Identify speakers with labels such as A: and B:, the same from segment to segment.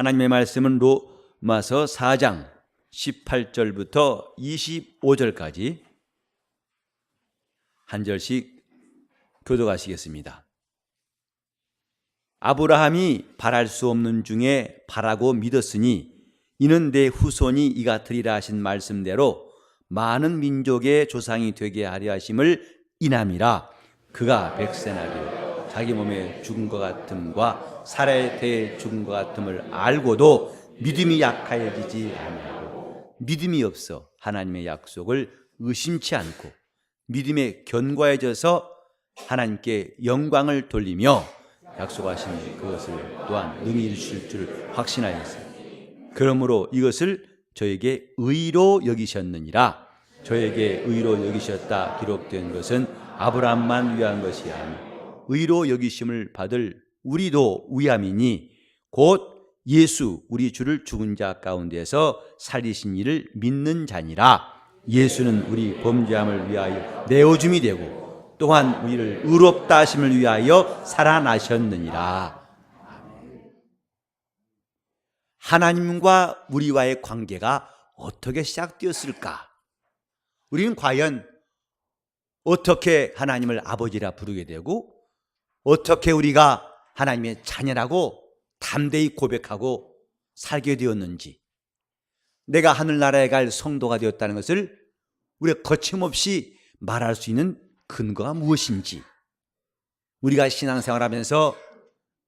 A: 하나님의 말씀은 로마서 4장 18절부터 25절까지 한 절씩 교독하시겠습니다. 아브라함이 바랄 수 없는 중에 바라고 믿었으니 이는 내 후손이 이같으리라 하신 말씀대로 많은 민족의 조상이 되게 하려 하심을 인함이라. 그가 백세나리요 자기 몸에 죽은 것 같음과 살에 대해 죽은 것 같음을 알고도 믿음이 약하여지지 아니하고 믿음이 없어 하나님의 약속을 의심치 않고 믿음에 견고해져서 하나님께 영광을 돌리며 약속하신 그것을 또한 능히 이루실 줄 확신하였어요. 그러므로 이것을 저에게 의로 여기셨느니라. 저에게 의로 여기셨다 기록된 것은 아브라함만 위한 것이 아니요 의로 여기심을 받을 우리도 위함이니 곧 예수 우리 주를 죽은 자 가운데서 살리신 이를 믿는 자니라. 예수는 우리 범죄함을 위하여 내어줌이 되고 또한 우리를 의롭다 하심을 위하여 살아나셨느니라. 하나님과 우리와의 관계가 어떻게 시작되었을까? 우리는 과연 어떻게 하나님을 아버지라 부르게 되고 어떻게 우리가 하나님의 자녀라고 담대히 고백하고 살게 되었는지, 내가 하늘나라에 갈 성도가 되었다는 것을 우리가 거침없이 말할 수 있는 근거가 무엇인지, 우리가 신앙생활하면서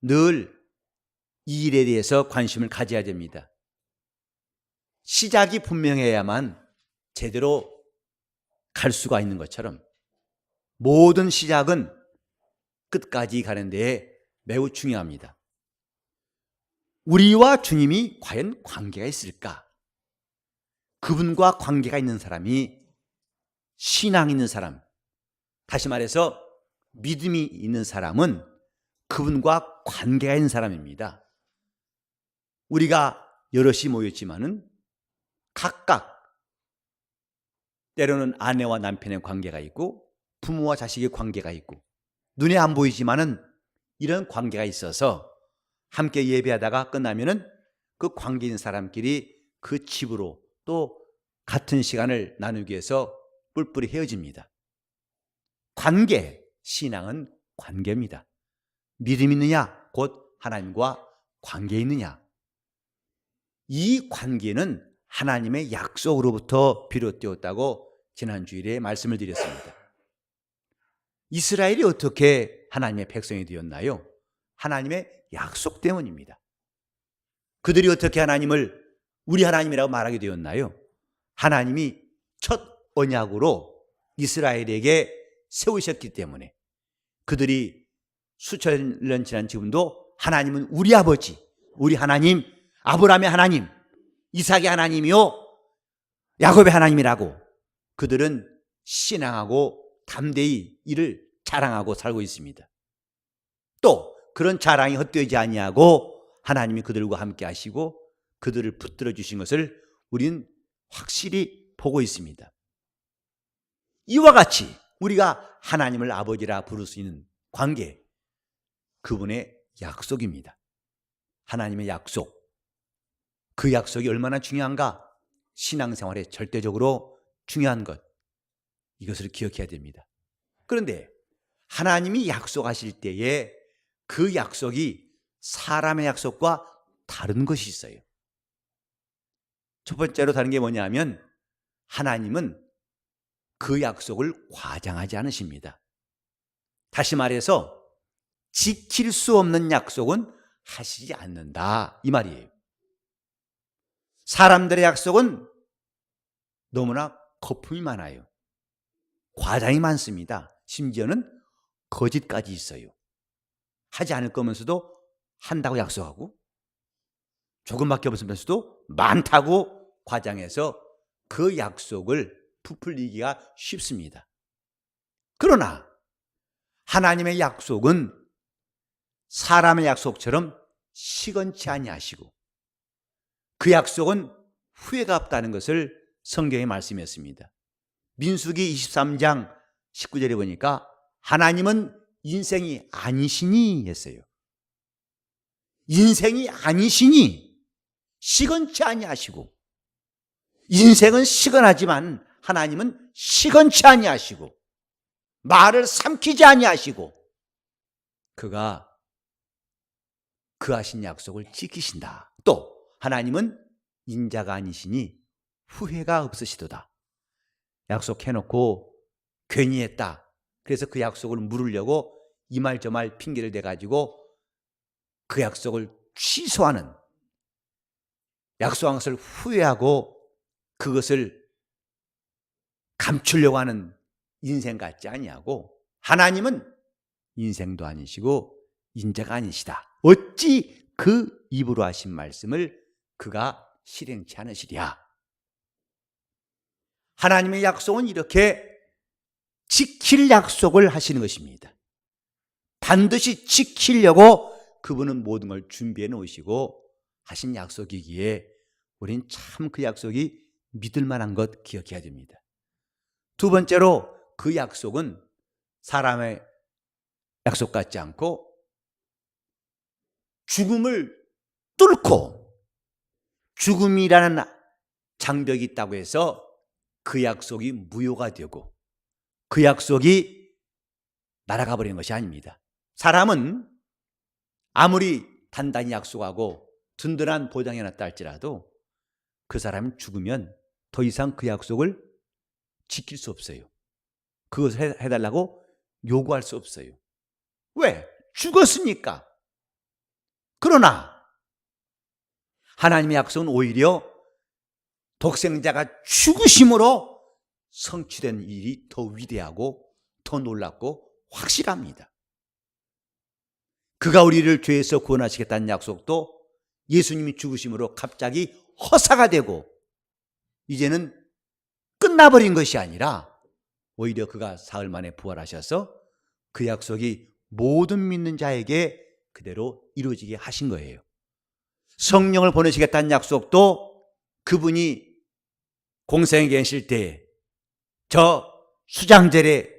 A: 늘 이 일에 대해서 관심을 가져야 됩니다. 시작이 분명해야만 제대로 갈 수가 있는 것처럼 모든 시작은 끝까지 가는 데에 매우 중요합니다. 우리와 주님이 과연 관계가 있을까? 그분과 관계가 있는 사람이 신앙 있는 사람, 다시 말해서 믿음이 있는 사람은 그분과 관계가 있는 사람입니다. 우리가 여럿이 모였지만은 각각 때로는 아내와 남편의 관계가 있고 부모와 자식의 관계가 있고 눈에 안 보이지만은 이런 관계가 있어서 함께 예배하다가 끝나면은 그 관계 있는 사람끼리 그 집으로 또 같은 시간을 나누기 위해서 뿔뿔이 헤어집니다. 관계, 신앙은 관계입니다. 믿음 있느냐? 곧 하나님과 관계 있느냐? 이 관계는 하나님의 약속으로부터 비롯되었다고 지난 주일에 말씀을 드렸습니다. 이스라엘이 어떻게 하나님의 백성이 되었나요? 하나님의 약속 때문입니다. 그들이 어떻게 하나님을 우리 하나님이라고 말하게 되었나요? 하나님이 첫 언약으로 이스라엘에게 세우셨기 때문에 그들이 수천 년 지난 지금도 하나님은 우리 아버지, 우리 하나님, 아브라함의 하나님, 이삭의 하나님이요 야곱의 하나님이라고 그들은 신앙하고 담대히 이를 자랑하고 살고 있습니다. 또 그런 자랑이 헛되지 아니하고 하나님이 그들과 함께 하시고 그들을 붙들어 주신 것을 우리는 확실히 보고 있습니다. 이와 같이 우리가 하나님을 아버지라 부를 수 있는 관계, 그분의 약속입니다. 하나님의 약속, 그 약속이 얼마나 중요한가? 신앙생활에 절대적으로 중요한 것, 이것을 기억해야 됩니다. 그런데 하나님이 약속하실 때에 그 약속이 사람의 약속과 다른 것이 있어요. 첫 번째로 다른 게 뭐냐면 하나님은 그 약속을 과장하지 않으십니다. 다시 말해서 지킬 수 없는 약속은 하시지 않는다, 이 말이에요. 사람들의 약속은 너무나 거품이 많아요. 과장이 많습니다. 심지어는 거짓까지 있어요. 하지 않을 거면서도 한다고 약속하고 조금밖에 없으면서도 많다고 과장해서 그 약속을 부풀리기가 쉽습니다. 그러나 하나님의 약속은 사람의 약속처럼 시건치 아니하시고 그 약속은 후회가 없다는 것을 성경에 말씀했습니다. 민수기 23장 19절에 보니까 하나님은 인생이 아니시니 했어요. 인생이 아니시니 시건치 아니하시고, 인생은 시건하지만 하나님은 시건치 아니하시고, 말을 삼키지 아니하시고, 그가 그 하신 약속을 지키신다. 또 하나님은 인자가 아니시니 후회가 없으시도다. 약속해놓고 괜히 했다. 그래서 그 약속을 물으려고 이 말 저 말 핑계를 대가지고 그 약속을 취소하는, 약속한 것을 후회하고 그것을 감추려고 하는 인생 같지 아니하고, 하나님은 인생도 아니시고 인자가 아니시다. 어찌 그 입으로 하신 말씀을 그가 실행치 않으시랴. 하나님의 약속은 이렇게 지킬 약속을 하시는 것입니다. 반드시 지키려고 그분은 모든 걸 준비해 놓으시고 하신 약속이기에 우린 참 그 약속이 믿을 만한 것 기억해야 됩니다. 두 번째로, 그 약속은 사람의 약속 같지 않고 죽음을 뚫고, 죽음이라는 장벽이 있다고 해서 그 약속이 무효가 되고 그 약속이 날아가 버리는 것이 아닙니다. 사람은 아무리 단단히 약속하고 든든한 보장해놨다 할지라도 그 사람이 죽으면 더 이상 그 약속을 지킬 수 없어요. 그것을 해달라고 요구할 수 없어요. 왜? 죽었으니까. 그러나 하나님의 약속은 오히려 독생자가 죽으심으로 성취된 일이 더 위대하고 더 놀랍고 확실합니다. 그가 우리를 죄에서 구원하시겠다는 약속도 예수님이 죽으심으로 갑자기 허사가 되고 이제는 끝나버린 것이 아니라 오히려 그가 사흘 만에 부활하셔서 그 약속이 모든 믿는 자에게 그대로 이루어지게 하신 거예요. 성령을 보내시겠다는 약속도 그분이 공생에 계실 때 저 수장절에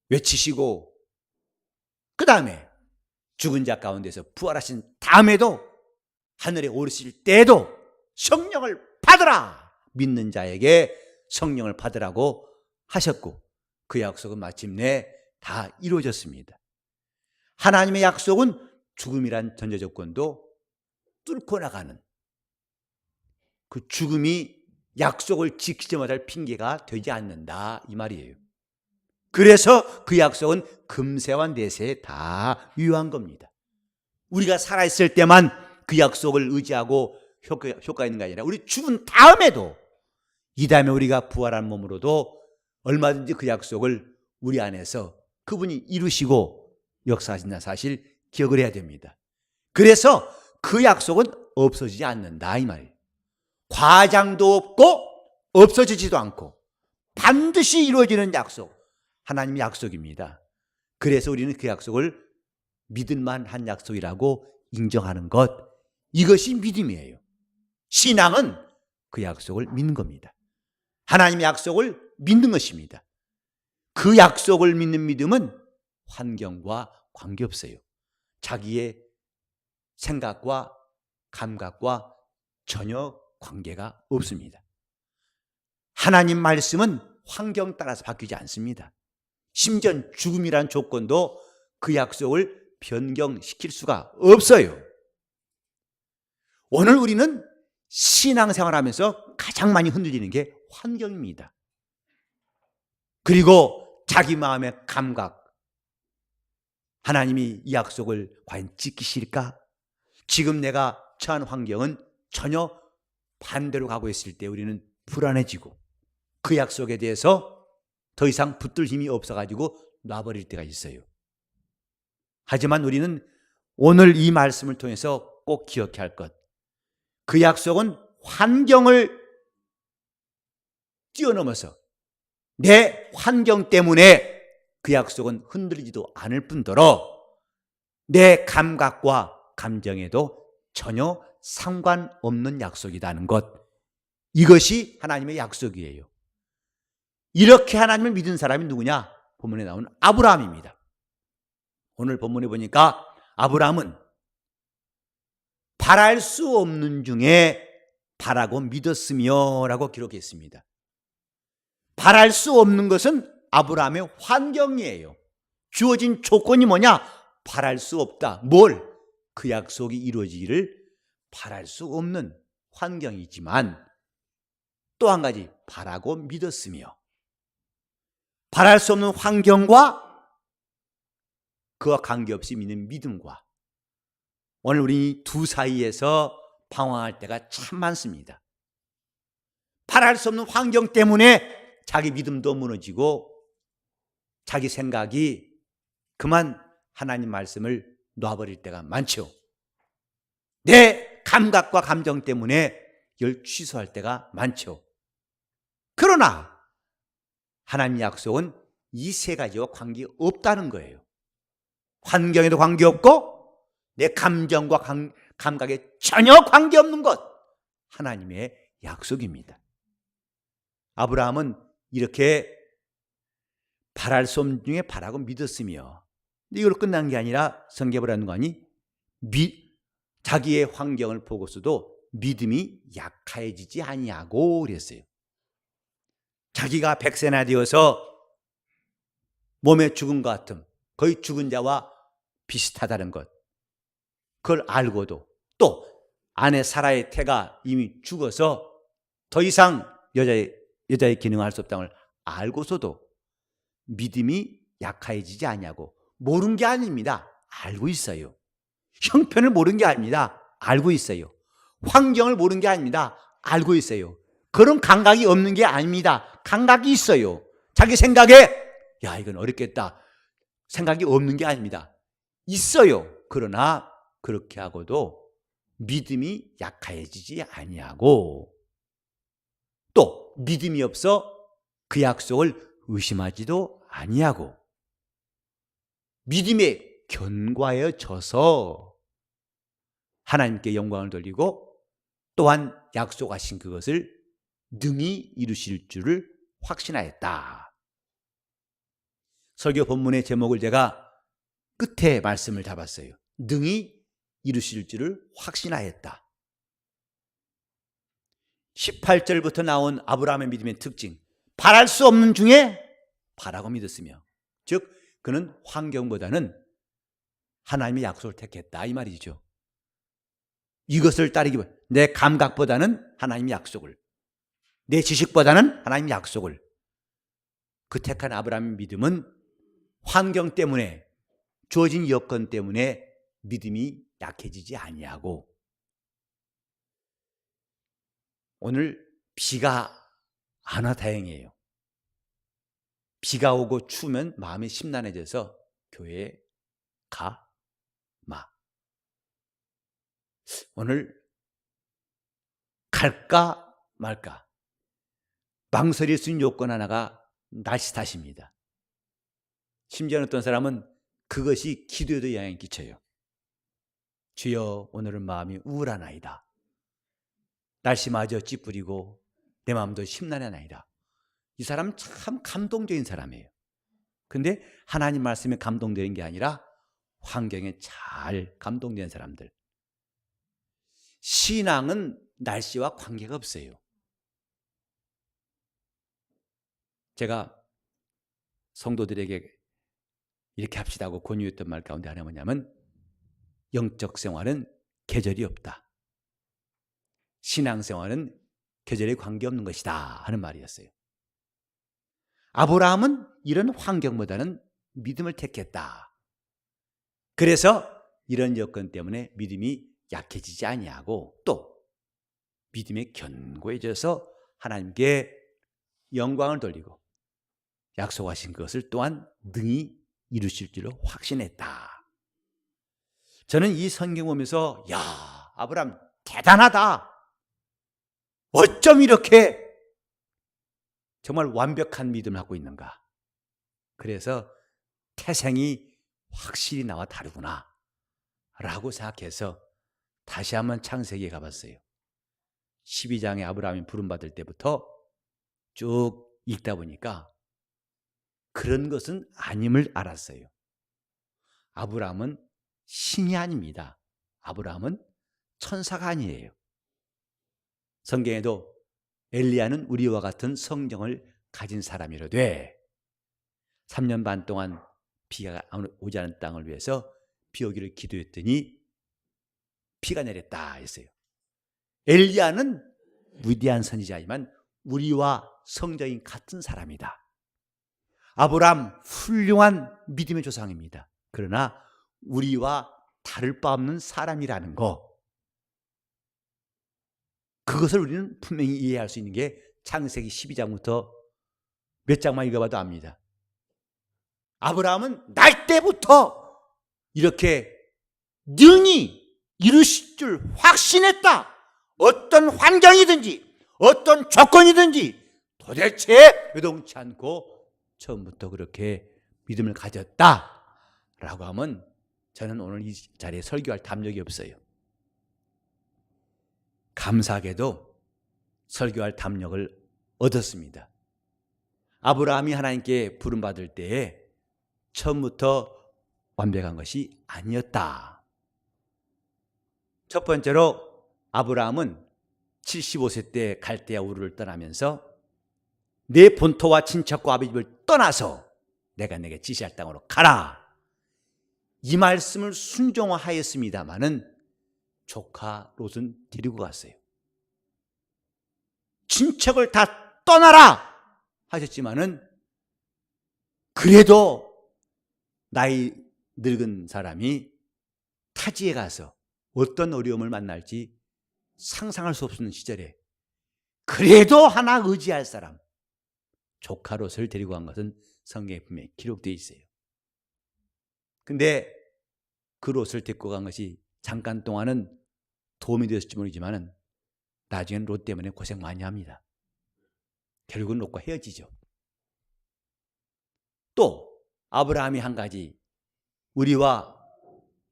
A: 외치시고 그 다음에 죽은 자 가운데서 부활하신 다음에도 하늘에 오르실 때에도 성령을 받으라, 믿는 자에게 성령을 받으라고 하셨고 그 약속은 마침내 다 이루어졌습니다. 하나님의 약속은 죽음이란 전제 조건도 뚫고 나가는, 그 죽음이 약속을 지키지 못할 핑계가 되지 않는다 이 말이에요. 그래서 그 약속은 금세와 내세에 다 유효한 겁니다. 우리가 살아있을 때만 그 약속을 의지하고 효과 있는 게 아니라 우리 죽은 다음에도, 이 다음에 우리가 부활한 몸으로도 얼마든지 그 약속을 우리 안에서 그분이 이루시고 역사하신다는 사실 기억을 해야 됩니다. 그래서 그 약속은 없어지지 않는다 이 말이에요. 과장도 없고 없어지지도 않고 반드시 이루어지는 약속, 하나님의 약속입니다. 그래서 우리는 그 약속을 믿을 만한 약속이라고 인정하는 것, 이것이 믿음이에요. 신앙은 그 약속을 믿는 겁니다. 하나님의 약속을 믿는 것입니다. 그 약속을 믿는 믿음은 환경과 관계없어요. 자기의 생각과 감각과 전혀 관계가 없습니다. 하나님 말씀은 환경 따라서 바뀌지 않습니다. 심지어 죽음이란 조건도 그 약속을 변경시킬 수가 없어요. 오늘 우리는 신앙생활하면서 가장 많이 흔들리는 게 환경입니다. 그리고 자기 마음의 감각, 하나님이 이 약속을 과연 지키실까? 지금 내가 처한 환경은 전혀 반대로 가고 있을 때 우리는 불안해지고 그 약속에 대해서 더 이상 붙들 힘이 없어가지고 놔버릴 때가 있어요. 하지만 우리는 오늘 이 말씀을 통해서 꼭 기억해야 할 것, 그 약속은 환경을 뛰어넘어서 내 환경 때문에 그 약속은 흔들리지도 않을 뿐더러 내 감각과 감정에도 전혀 상관없는 약속이라는 것, 이것이 하나님의 약속이에요. 이렇게 하나님을 믿은 사람이 누구냐? 본문에 나오는 아브라함입니다. 오늘 본문에 보니까 아브라함은 바랄 수 없는 중에 바라고 믿었으며 라고 기록했습니다. 바랄 수 없는 것은 아브라함의 환경이에요. 주어진 조건이 뭐냐? 바랄 수 없다. 뭘? 그 약속이 이루어지기를 바랄 수 없는 환경이지만 또 한 가지 바라고 믿었으며, 바랄 수 없는 환경과 그와 관계없이 믿는 믿음과, 오늘 우리 두 사이에서 방황할 때가 참 많습니다. 바랄 수 없는 환경 때문에 자기 믿음도 무너지고 자기 생각이 그만 하나님 말씀을 놔버릴 때가 많죠. 내 감각과 감정 때문에 이걸 취소할 때가 많죠. 그러나 하나님 약속은 이 세 가지와 관계없다는 거예요. 환경에도 관계없고 내 감정과 감각에 전혀 관계없는 것, 하나님의 약속입니다. 아브라함은 이렇게 바랄 수 없는 중에 바라고 믿었으며, 이걸로 끝난 게 아니라 성경보라는 자기의 환경을 보고서도 믿음이 약해지지 아니하고 그랬어요. 자기가 100세나 되어서 몸에 죽은 것 같음, 거의 죽은 자와 비슷하다는 것, 그걸 알고도, 또 아내 사라의 태가 이미 죽어서 더 이상 여자의 기능을 할 수 없다는 걸 알고서도 믿음이 약해지지 않냐고, 모르는 게 아닙니다. 알고 있어요. 형편을 모르는 게 아닙니다. 알고 있어요. 환경을 모르는 게 아닙니다. 알고 있어요. 그런 감각이 없는 게 아닙니다. 감각이 있어요. 자기 생각에 야, 이건 어렵겠다 생각이 없는 게 아닙니다. 있어요. 그러나 그렇게 하고도 믿음이 약해지지 아니하고, 또 믿음이 없어 그 약속을 의심하지도 아니하고, 믿음에 견고해져서 하나님께 영광을 돌리고 또한 약속하신 그것을 능히 이루실 줄을 확신하였다. 설교 본문의 제목을 제가 끝에 말씀을 잡았어요. 능히 이루실 줄을 확신하였다. 18절부터 나온 아브라함의 믿음의 특징, 바랄 수 없는 중에 바라고 믿었으며, 즉 그는 환경보다는 하나님의 약속을 택했다 이 말이죠. 이것을 따르기보다 내 감각보다는 하나님의 약속을, 내 지식보다는 하나님의 약속을, 그 택한 아브라함의 믿음은 환경 때문에, 주어진 여건 때문에 믿음이 약해지지 아니하고, 오늘 비가 안 와 다행이에요. 비가 오고 추우면 마음이 심란해져서 교회에 가 마. 오늘 갈까 말까 망설일 수 있는 요건 하나가 날씨 탓입니다. 심지어 어떤 사람은 그것이 기도에도 영향을 끼쳐요. 주여, 오늘은 마음이 우울하나이다. 날씨마저 찌푸리고 내 마음도 심란하나이다. 이 사람은 참 감동적인 사람이에요. 근데 하나님 말씀에 감동되는 게 아니라 환경에 잘 감동된 사람들. 신앙은 날씨와 관계가 없어요. 제가 성도들에게 이렇게 합시다고 권유했던 말 가운데 하나가 뭐냐면, 영적 생활은 계절이 없다. 신앙생활은 계절에 관계없는 것이다 하는 말이었어요. 아브라함은 이런 환경보다는 믿음을 택했다. 그래서 이런 여건 때문에 믿음이 약해지지 아니하고 또 믿음에 견고해져서 하나님께 영광을 돌리고 약속하신 것을 또한 능히 이루실 줄로 확신했다. 저는 이 성경 보면서 야, 아브라함 대단하다. 어쩜 이렇게 정말 완벽한 믿음을 갖고 있는가. 그래서 태생이 확실히 나와 다르구나 라고 생각해서 다시 한번 창세기에 가봤어요. 12장에 아브라함이 부름받을 때부터 쭉 읽다 보니까 그런 것은 아님을 알았어요. 아브라함은 신이 아닙니다. 아브라함은 천사가 아니에요. 성경에도 엘리야는 우리와 같은 성령을 가진 사람이로되 3년 반 동안 비가 오지 않은 땅을 위해서 비 오기를 기도했더니 비가 내렸다 했어요. 엘리야는 위대한 선지자이지만 우리와 성정이 같은 사람이다. 아브라함 훌륭한 믿음의 조상입니다. 그러나 우리와 다를 바 없는 사람이라는 거, 그것을 우리는 분명히 이해할 수 있는 게 창세기 12장부터 몇 장만 읽어봐도 압니다. 아브라함은 날 때부터 이렇게 능히 이루실 줄 확신했다. 어떤 환경이든지 어떤 조건이든지 도대체 요동치 않고 처음부터 그렇게 믿음을 가졌다라고 하면 저는 오늘 이 자리에 설교할 담력이 없어요. 감사하게도 설교할 담력을 얻었습니다. 아브라함이 하나님께 부름받을 때에 처음부터 완벽한 것이 아니었다. 첫 번째로 아브라함은 75세 때 갈대아 우르를 떠나면서 내 본토와 친척과 아비 집을 떠나서 내가 내게 지시할 땅으로 가라. 이 말씀을 순종하였습니다마는 조카 롯은 데리고 갔어요. 친척을 다 떠나라 하셨지만은 그래도 나이 늙은 사람이 타지에 가서 어떤 어려움을 만날지 상상할 수 없는 시절에 그래도 하나 의지할 사람, 조카 롯을 데리고 간 것은 성경에 분명히 기록되어 있어요. 근데 그 롯을 데리고 간 것이 잠깐 동안은 도움이 되었을지 모르지만 나중에는 롯 때문에 고생 많이 합니다. 결국은 롯과 헤어지죠. 또 아브라함이 한 가지 우리와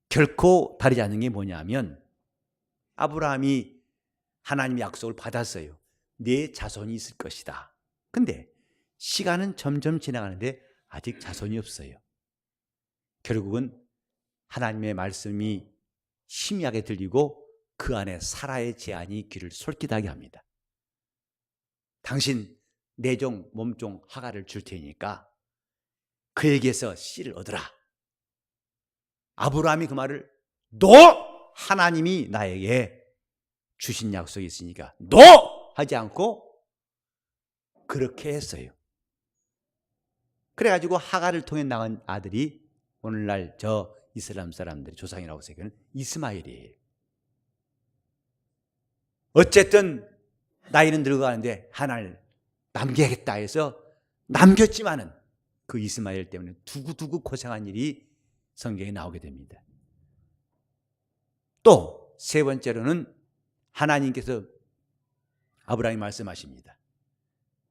A: 결코 다르지 않는 게 뭐냐면 아브라함이 하나님의 약속을 받았어요. 내 자손이 있을 것이다. 근데 시간은 점점 지나가는데 아직 자손이 없어요. 결국은 하나님의 말씀이 희미하게 들리고 그 안에 사라의 제안이 귀를 솔깃하게 합니다. 당신 내 종 몸종 하가를 줄 테니까 그에게서 씨를 얻으라. 아브라함이 그 말을 너 하나님이 나에게 주신 약속이 있으니까 너 하지 않고 그렇게 했어요. 그래가지고 하가를 통해 나온 아들이 오늘날 저 이슬람 사람들의 조상이라고 생각하는 이스마엘이에요. 어쨌든 나이는 늙어가는데 하나를 남겨야겠다 해서 남겼지만은 그 이스마엘 때문에 두고두고 고생한 일이 성경에 나오게 됩니다. 또 세 번째로는 하나님께서 아브라함이 말씀하십니다.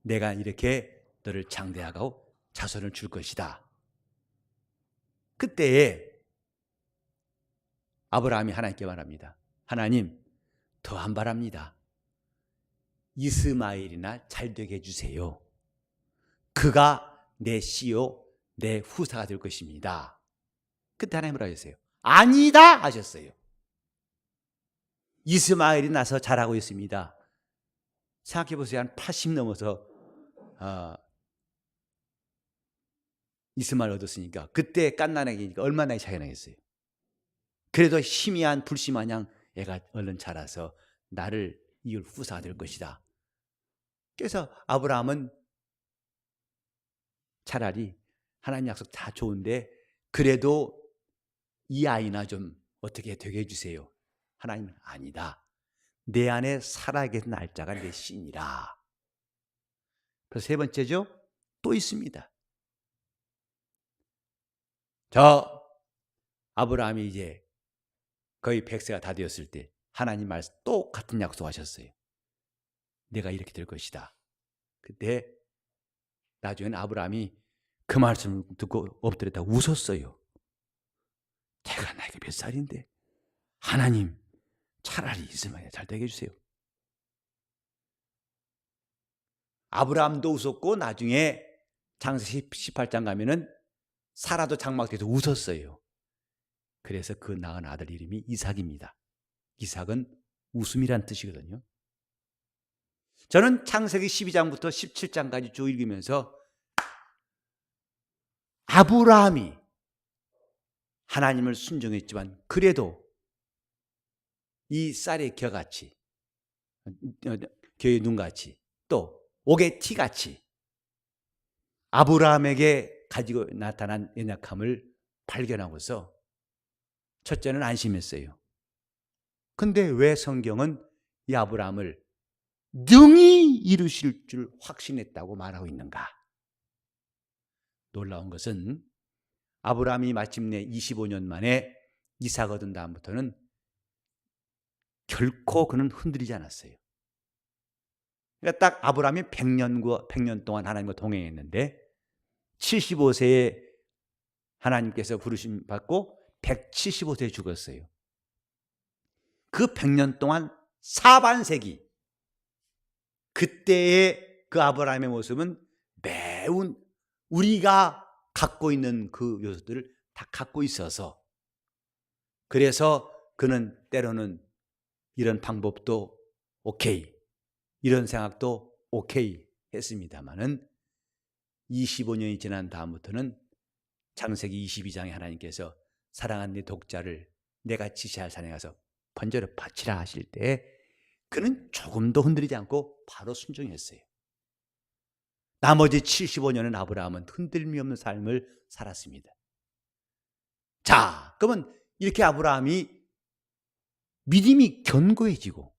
A: 내가 이렇게 너를 장대하고 자손을 줄 것이다. 그때에 아브라함이 하나님께 말합니다. 하나님, 더 안 바랍니다. 이스마엘이나 잘되게 해주세요. 그가 내 씨요 내 후사가 될 것입니다. 그때 하나님 뭐라고 하셨어요? 아니다 하셨어요. 이스마엘이 나서 자라고 있습니다. 생각해보세요. 한 80 넘어서 이스마엘 얻었으니까 그때 갓난아기니까 얼마나 나이 차이가 나겠어요. 그래도 희미한 불씨마냥 애가 얼른 자라서 나를 이을 후사가 될 것이다. 그래서 아브라함은 차라리 하나님 약속 다 좋은데 그래도 이 아이나 좀 어떻게 되게 해주세요. 하나님은 아니다. 내 안에 살아계신 날짜가 내 신이라. 그래서 세 번째죠. 또 있습니다. 저 아브라함이 이제 거의 100세가 다 되었을 때 하나님 말씀 똑같은 약속하셨어요. 내가 이렇게 될 것이다. 그때 나중에는 아브라함이 그 말씀을 듣고 엎드렸다 웃었어요. 내가 나이가 몇 살인데 하나님 차라리 이스마엘 잘 되게 해주세요. 아브라함도 웃었고 나중에 창세기 18장 가면은 사라도 장막에서 웃었어요. 그래서 그 낳은 아들 이름이 이삭입니다. 이삭은 웃음이란 뜻이거든요. 저는 창세기 12장부터 17장까지 쭉 읽으면서 아브라함이 하나님을 순종했지만 그래도 이 쌀의 겨같이, 겨의 눈같이, 또 옥의 티같이 아브라함에게 가지고 나타난 연약함을 발견하고서 첫째는 안심했어요. 근데 왜 성경은 이 아브라함을 능히 이루실 줄 확신했다고 말하고 있는가? 놀라운 것은 아브라함이 마침내 25년 만에 이삭 얻은 다음부터는 결코 그는 흔들리지 않았어요. 그러니까 딱 아브라함이 100년 동안 하나님과 동행했는데 75세에 하나님께서 부르심 받고 175세에 죽었어요. 그 100년 동안 사반세기, 그때의 그 아브라함의 모습은 매우 우리가 갖고 있는 그 요소들을 다 갖고 있어서, 그래서 그는 때로는 이런 방법도 오케이, 이런 생각도 오케이 했습니다마는 25년이 지난 다음부터는 창세기 22장에 하나님께서 사랑하는 네 독자를 내가 지시할 산에 가서 번제로 바치라 하실 때 그는 조금도 흔들리지 않고 바로 순종했어요. 나머지 75년은 아브라함은 흔들림이 없는 삶을 살았습니다. 자, 그러면 이렇게 아브라함이 믿음이 견고해지고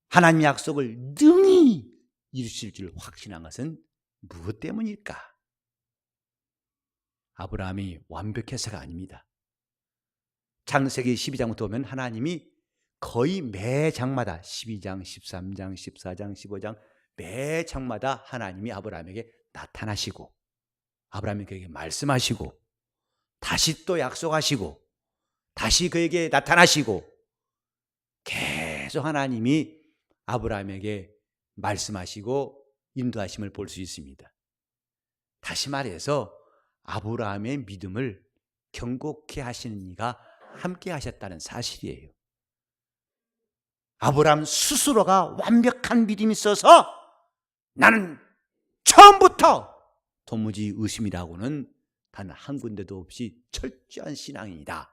A: 하나님 약속을 능히 이루실 줄 확신한 것은 무엇 때문일까? 아브라함이 완벽해서가 아닙니다. 창세기 12장부터 보면 하나님이 거의 매 장마다 12장, 13장, 14장, 15장 매 장마다 하나님이 아브라함에게 나타나시고 아브라함에게 말씀하시고 다시 또 약속하시고 다시 그에게 나타나시고 계속 하나님이 아브라함에게 말씀하시고 인도하심을 볼 수 있습니다. 다시 말해서 아브라함의 믿음을 견고케 하시는 이가 함께 하셨다는 사실이에요. 아브라함 스스로가 완벽한 믿음이 있어서 나는 처음부터 도무지 의심이라고는 단 한 군데도 없이 철저한 신앙이다,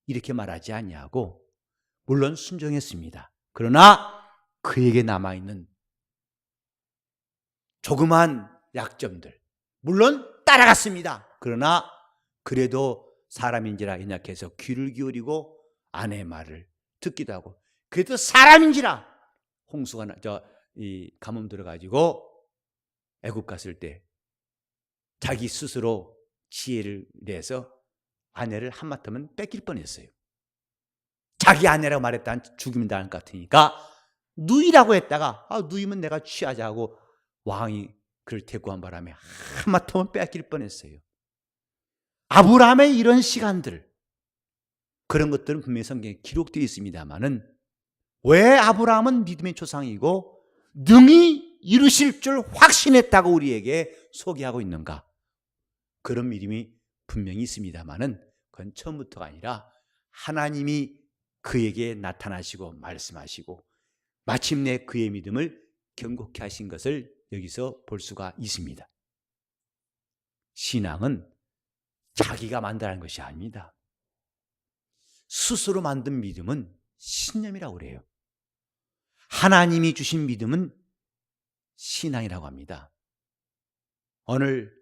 A: 이렇게 말하지 아니하고 물론 순종했습니다. 그러나 그에게 남아있는 조그만 약점들 물론 따라갔습니다. 그러나 그래도 사람인지라 연약해서 귀를 기울이고 아내의 말을 듣기도 하고, 그래도 사람인지라 홍수가 이 가뭄 들어가지고 애굽 갔을 때 자기 스스로 지혜를 내서 아내를 한마터면 뺏길 뻔했어요. 자기 아내라고 말했다는 죽이면 당할 것 같으니까 누이라고 했다가 누이면 내가 취하자 하고 왕이 그를 대꾸한 바람에 한마터면 뺏길 뻔했어요. 아브라함의 이런 시간들, 그런 것들은 분명히 성경에 기록되어 있습니다만은 왜 아브라함은 믿음의 조상이고 능히 이루실 줄 확신했다고 우리에게 소개하고 있는가? 그런 믿음이 분명히 있습니다만은 그건 처음부터가 아니라 하나님이 그에게 나타나시고 말씀하시고 마침내 그의 믿음을 견고케 하신 것을 여기서 볼 수가 있습니다. 신앙은 자기가 만들어낸 것이 아닙니다. 스스로 만든 믿음은 신념이라고 그래요. 하나님이 주신 믿음은 신앙이라고 합니다. 오늘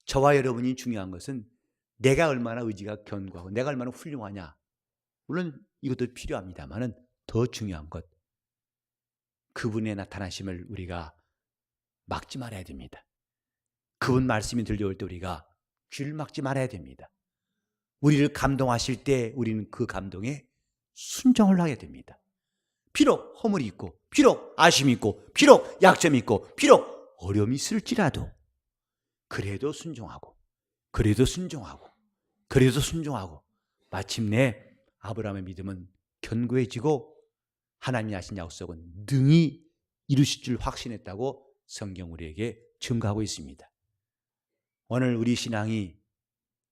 A: 저와 여러분이 중요한 것은 내가 얼마나 의지가 견고하고 내가 얼마나 훌륭하냐, 물론 이것도 필요합니다만은 더 중요한 것, 그분의 나타나심을 우리가 막지 말아야 됩니다. 그분 말씀이 들려올 때 우리가 귀를 막지 말아야 됩니다. 우리를 감동하실 때 우리는 그 감동에 순종을 하게 됩니다. 비록 허물이 있고 비록 아쉬움이 있고 비록 약점이 있고 비록 어려움이 있을지라도 그래도 순종하고 그래도 순종하고 그래도 순종하고 마침내 아브라함의 믿음은 견고해지고 하나님이 하신 약속은 능히 이루실 줄 확신했다고 성경 우리에게 증거하고 있습니다. 오늘 우리 신앙이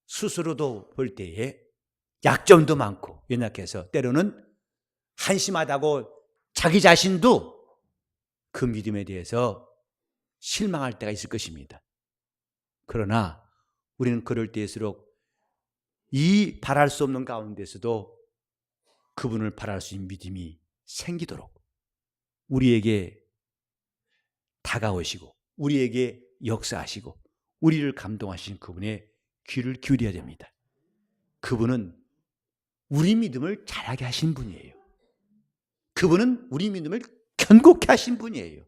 A: 스스로도 볼 때에 약점도 많고 연약해서 때로는 한심하다고 자기 자신도 그 믿음에 대해서 실망할 때가 있을 것입니다. 그러나 우리는 그럴 때일수록 이 바랄 수 없는 가운데서도 그분을 바랄 수 있는 믿음이 생기도록 우리에게 다가오시고 우리에게 역사하시고 우리를 감동하신 그분의 귀를 기울여야 됩니다. 그분은 우리 믿음을 자라게 하신 분이에요. 그분은 우리 믿음을 견고케 하신 분이에요.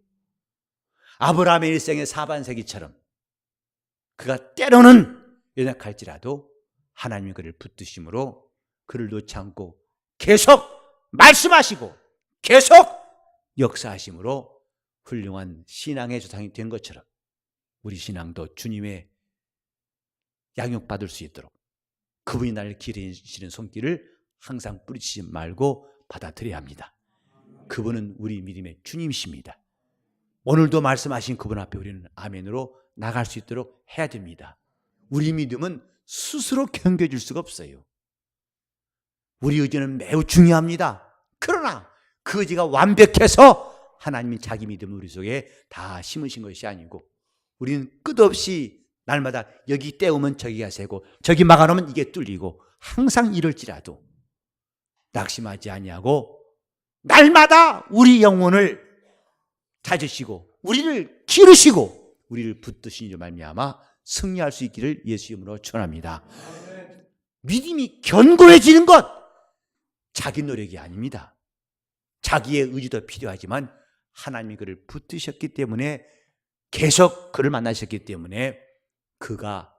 A: 아브라함의 일생의 사반세기처럼 그가 때로는 연약할지라도 하나님이 그를 붙드심으로 그를 놓지 않고 계속 말씀하시고 계속 역사하심으로 훌륭한 신앙의 조상이 된 것처럼 우리 신앙도 주님의 양육받을 수 있도록 그분이 나를 기르시는 손길을 항상 뿌리치지 말고 받아들여야 합니다. 그분은 우리 믿음의 주님이십니다. 오늘도 말씀하신 그분 앞에 우리는 아멘으로 나갈 수 있도록 해야 됩니다. 우리 믿음은 스스로 견뎌질 수가 없어요. 우리 의지는 매우 중요합니다. 그러나 그 의지가 완벽해서 하나님이 자기 믿음을 우리 속에 다 심으신 것이 아니고 우리는 끝없이 날마다 여기 때우면 저기가 새고 저기 막아놓으면 이게 뚫리고 항상 이럴지라도 낙심하지 아니하고 날마다 우리 영혼을 찾으시고 우리를 기르시고 우리를 붙드시니 말미암아 승리할 수 있기를 예수 이름으로 축원합니다. 믿음이 견고해지는 것 자기 노력이 아닙니다. 자기의 의지도 필요하지만 하나님이 그를 붙드셨기 때문에 계속 그를 만나셨기 때문에 그가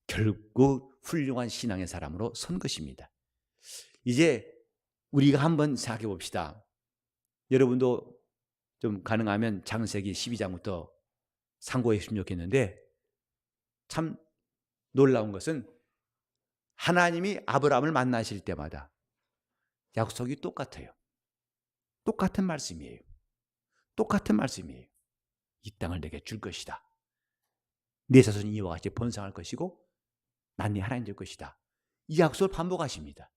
A: 결국 훌륭한 신앙의 사람으로 선 것입니다. 이제 우리가 한번 생각해 봅시다. 여러분도 좀 가능하면 창세기 12장부터 상고해 주시면 좋겠는데 참 놀라운 것은 하나님이 아브라함을 만나실 때마다 약속이 똑같아요. 똑같은 말씀이에요. 똑같은 말씀이에요. 이 땅을 내게 줄 것이다. 내 자손이 이와 같이 번성할 것이고 난 네 하나님 될 것이다. 이 약속을 반복하십니다.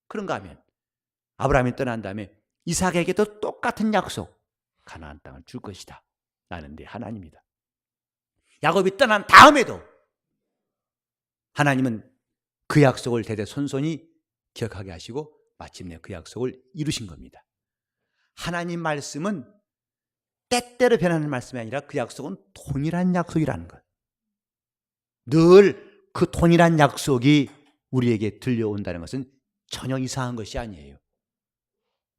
A: 그런가 하면 아브라함이 떠난 다음에 이삭에게도 똑같은 약속, 가나안 땅을 줄 것이다. 나는 네 하나님이다. 야곱이 떠난 다음에도 하나님은 그 약속을 대대손손이 기억하게 하시고 마침내 그 약속을 이루신 겁니다. 하나님 말씀은 때때로 변하는 말씀이 아니라 그 약속은 동일한 약속이라는 것. 늘 그 동일한 약속이 우리에게 들려온다는 것은 전혀 이상한 것이 아니에요.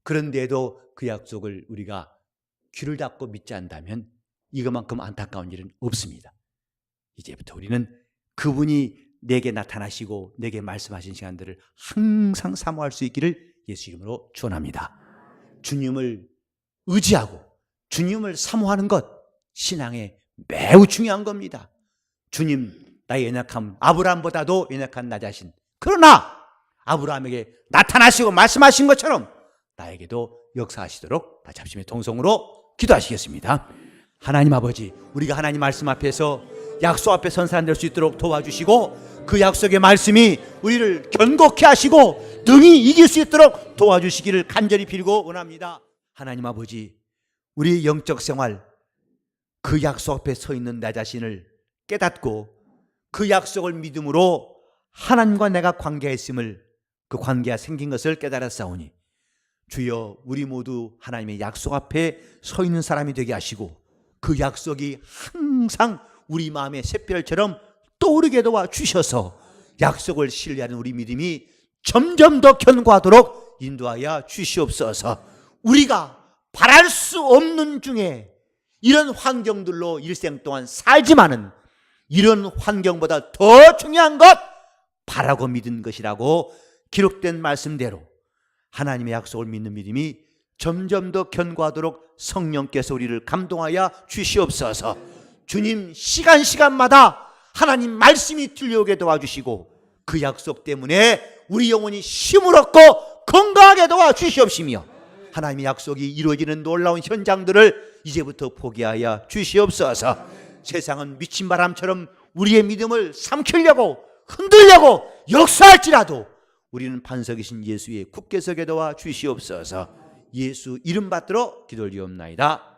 A: 그런데도 그 약속을 우리가 귀를 닫고 믿지 않는다면 이것만큼 안타까운 일은 없습니다. 이제부터 우리는 그분이 내게 나타나시고 내게 말씀하신 시간들을 항상 사모할 수 있기를 예수 이름으로 축원합니다. 주님을 의지하고 주님을 사모하는 것 신앙에 매우 중요한 겁니다. 주님, 나의 연약함, 아브라함보다도 연약한 나 자신. 그러나 아브라함에게 나타나시고 말씀하신 것처럼 나에게도 역사하시도록 다 잡심의 동성으로 기도하시겠습니다. 하나님 아버지, 우리가 하나님 말씀 앞에서 약속 앞에 선 사람 될 수 있도록 도와주시고 그 약속의 말씀이 우리를 견고케 하시고 능히 이길 수 있도록 도와주시기를 간절히 빌고 원합니다. 하나님 아버지, 우리의 영적 생활, 그 약속 앞에 서 있는 나 자신을 깨닫고 그 약속을 믿음으로 하나님과 내가 관계했음을, 그 관계가 생긴 것을 깨달았사오니 주여, 우리 모두 하나님의 약속 앞에 서 있는 사람이 되게 하시고 그 약속이 항상 우리 마음의 샛별처럼 떠오르게 도와 주셔서 약속을 신뢰하는 우리 믿음이 점점 더 견고하도록 인도하여 주시옵소서. 우리가 바랄 수 없는 중에 이런 환경들로 일생 동안 살지만은 이런 환경보다 더 중요한 것, 바라고 믿은 것이라고 기록된 말씀대로 하나님의 약속을 믿는 믿음이 점점 더 견고하도록 성령께서 우리를 감동하여 주시옵소서. 주님, 시간마다 하나님 말씀이 들려오게 도와주시고 그 약속 때문에 우리 영혼이 힘을 얻고 건강하게 도와주시옵시며 하나님의 약속이 이루어지는 놀라운 현장들을 이제부터 포기하여 주시옵소서. 세상은 미친 바람처럼 우리의 믿음을 삼키려고 흔들려고 역사할지라도 우리는 반석이신 예수의 굳게 서게 도와 주시옵소서. 예수 이름 받들어 기도리옵나이다.